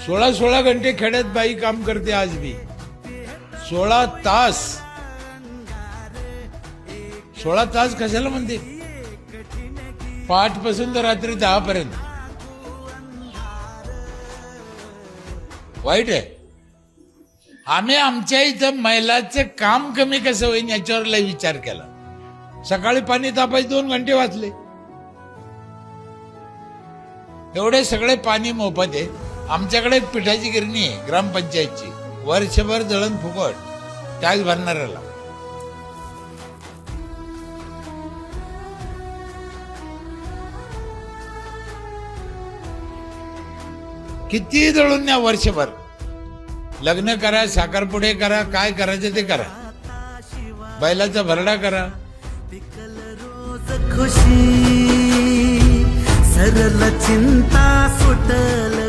16 घंटे खेड्यात बाई काम करते आज भी. 16 तास. 16 तास कशाला म्हणते? पहाटपासून तर रात्री 10 पर्यंत. वाईट आहे. आम्ही आमच्या इथं महिलाचं काम कमी कसं होईल याच्यावर लय विचार केला. सकाळी पाणी तापायचे 2 घंटे वाचले. एवढे सगळे पाणी मोफत आहे. आमच्याकडे एक पिठाची गिरणी आहे ग्रामपंचायतची, वर्षभर दळण फुकट टॅक्स भरणाऱ्याला. किती दळून न्या वर्षभर. लग्न करा, साखरपुडे करा, काय करायचं ते करा, बैलाचा भरडा करा. खुशी सरल चिंता सुटल